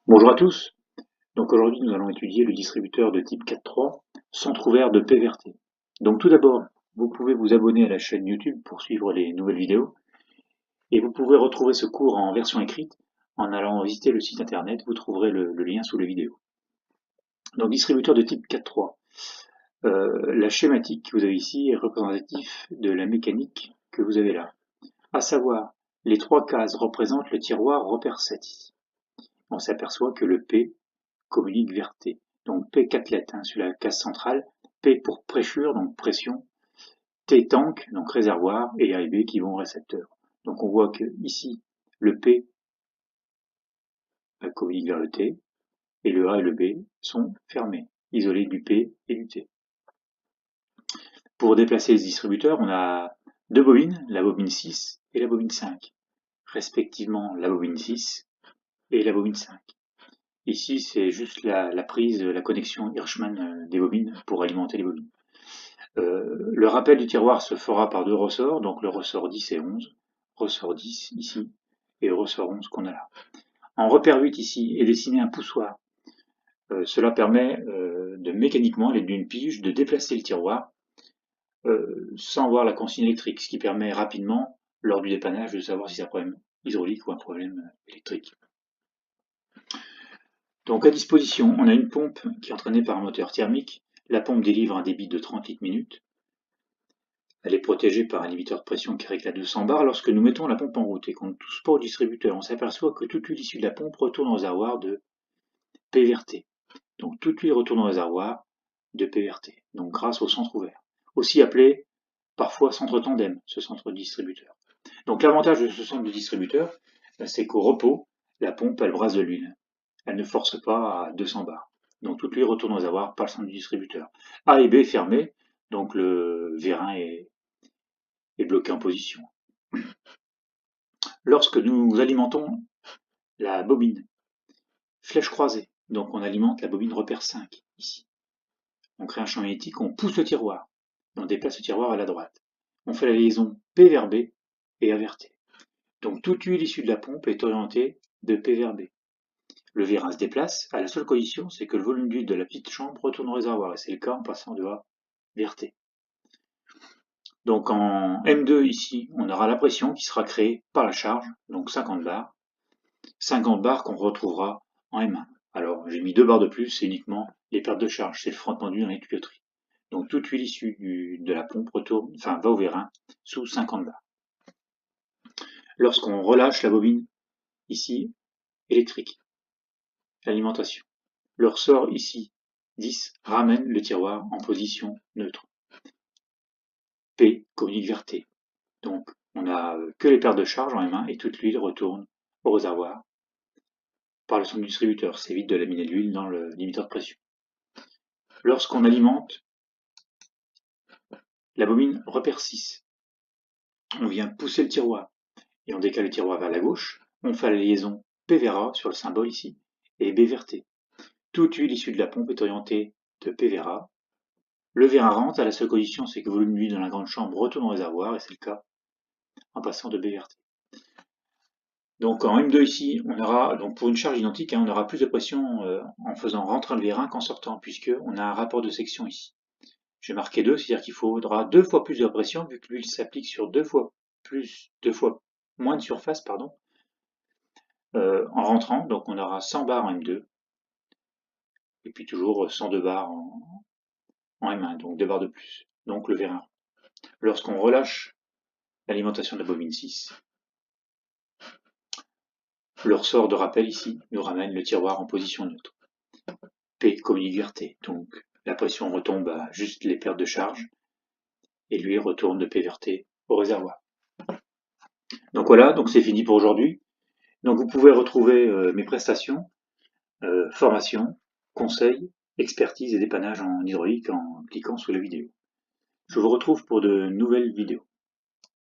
Bonjour à tous. Donc aujourd'hui, nous allons étudier le distributeur de type 4.3, centre ouvert de PVRT. Donc tout d'abord, vous pouvez vous abonner à la chaîne YouTube pour suivre les nouvelles vidéos. Et vous pouvez retrouver ce cours en version écrite en allant visiter le site internet. Vous trouverez le lien sous la vidéo. Donc distributeur de type 4.3. La schématique que vous avez ici est représentative de la mécanique que vous avez là. À savoir, les trois cases représentent le tiroir repère 7 ici. On s'aperçoit que le P communique vers T. Donc P 4 lettres sur la case centrale, P pour pressure, donc pression, T tank, donc réservoir, et les B qui vont au récepteur. Donc on voit que ici, le P communique vers le T, et le A et le B sont fermés, isolés du P et du T. Pour déplacer les distributeurs, on a deux bobines, la bobine 6 et la bobine 5, respectivement la bobine 6 et la bobine 5. Ici, c'est juste la prise, la connexion Hirschman des bobines pour alimenter les bobines. Le rappel du tiroir se fera par deux ressorts, donc le ressort 10 et 11, ressort 10 ici, et le ressort 11 qu'on a là. En repère 8 ici est dessiné un poussoir. Cela permet de mécaniquement, à l'aide d'une pige, de déplacer le tiroir sans voir la consigne électrique, ce qui permet rapidement, lors du dépannage, de savoir si c'est un problème hydraulique ou un problème électrique. Donc à disposition, on a une pompe qui est entraînée par un moteur thermique. La pompe délivre un débit de 30 litres minute. Elle est protégée par un limiteur de pression qui règle à 200 bars. Lorsque nous mettons la pompe en route et qu'on ne touche pas au distributeur, on s'aperçoit que toute l'huile issue de la pompe retourne au réservoir de PVRT. Donc toute l'huile retourne au réservoir de PVRT, donc grâce au centre ouvert. Aussi appelé parfois centre tandem, ce centre de distributeur. Donc l'avantage de ce centre de distributeur, c'est qu'au repos, la pompe elle brasse de l'huile. Elle ne force pas à 200 bars. Donc toute l'huile retourne au réservoir par le centre du distributeur. A et B fermés, donc le vérin est bloqué en position. Lorsque nous alimentons la bobine flèche croisée, donc on alimente la bobine repère 5 ici. On crée un champ magnétique, on pousse le tiroir, et on déplace le tiroir à la droite. On fait la liaison P vers B et A vers T. Donc toute huile issue de la pompe est orientée de P vers B. Le vérin se déplace à la seule condition, c'est que le volume d'huile de la petite chambre retourne au réservoir, et c'est le cas en passant de A vers T. Donc en M2 ici, on aura la pression qui sera créée par la charge, donc 50 bars. 50 bars qu'on retrouvera en M1. Alors j'ai mis 2 barres de plus, c'est uniquement les pertes de charge, c'est le frottement d'huile dans les tuyauteries. Donc toute huile issue de la pompe va au vérin sous 50 bars. Lorsqu'on relâche la bobine ici, électrique, l'alimentation. Le ressort ici, 10, ramène le tiroir en position neutre. P communique vers T. Donc on n'a que les pertes de charge en M1 et toute l'huile retourne au réservoir par le son du distributeur. Ça évite de laminer de l'huile dans le limiteur de pression. Lorsqu'on alimente la bobine repère 6, on vient pousser le tiroir et on décale le tiroir vers la gauche. On fait la liaison P vers A sur le symbole ici et B vers T. Toute huile issue de la pompe est orientée de P vers A. Le vérin rentre à la seule condition, c'est que le volume d'huile dans la grande chambre retourne au réservoir, et c'est le cas en passant de B vers T. Donc en M2 ici, on aura, donc pour une charge identique, on aura plus de pression en faisant rentrer le vérin qu'en sortant, puisqu'on a un rapport de section ici. J'ai marqué 2, c'est-à-dire qu'il faudra 2 fois plus de pression, vu que l'huile s'applique sur 2 fois moins de surface, en rentrant. Donc on aura 100 bars en M2, et puis toujours 102 bars en M1, donc 2 barres de plus. Donc le vérin. Lorsqu'on relâche l'alimentation de la bobine 6, le ressort de rappel ici nous ramène le tiroir en position neutre. P communique vers T, donc la pression retombe à juste les pertes de charge, et l'huile retourne de P vers T au réservoir. Donc voilà, donc c'est fini pour aujourd'hui. Donc vous pouvez retrouver mes prestations, formation, conseils, expertise et dépannage en hydraulique en cliquant sous la vidéo. Je vous retrouve pour de nouvelles vidéos.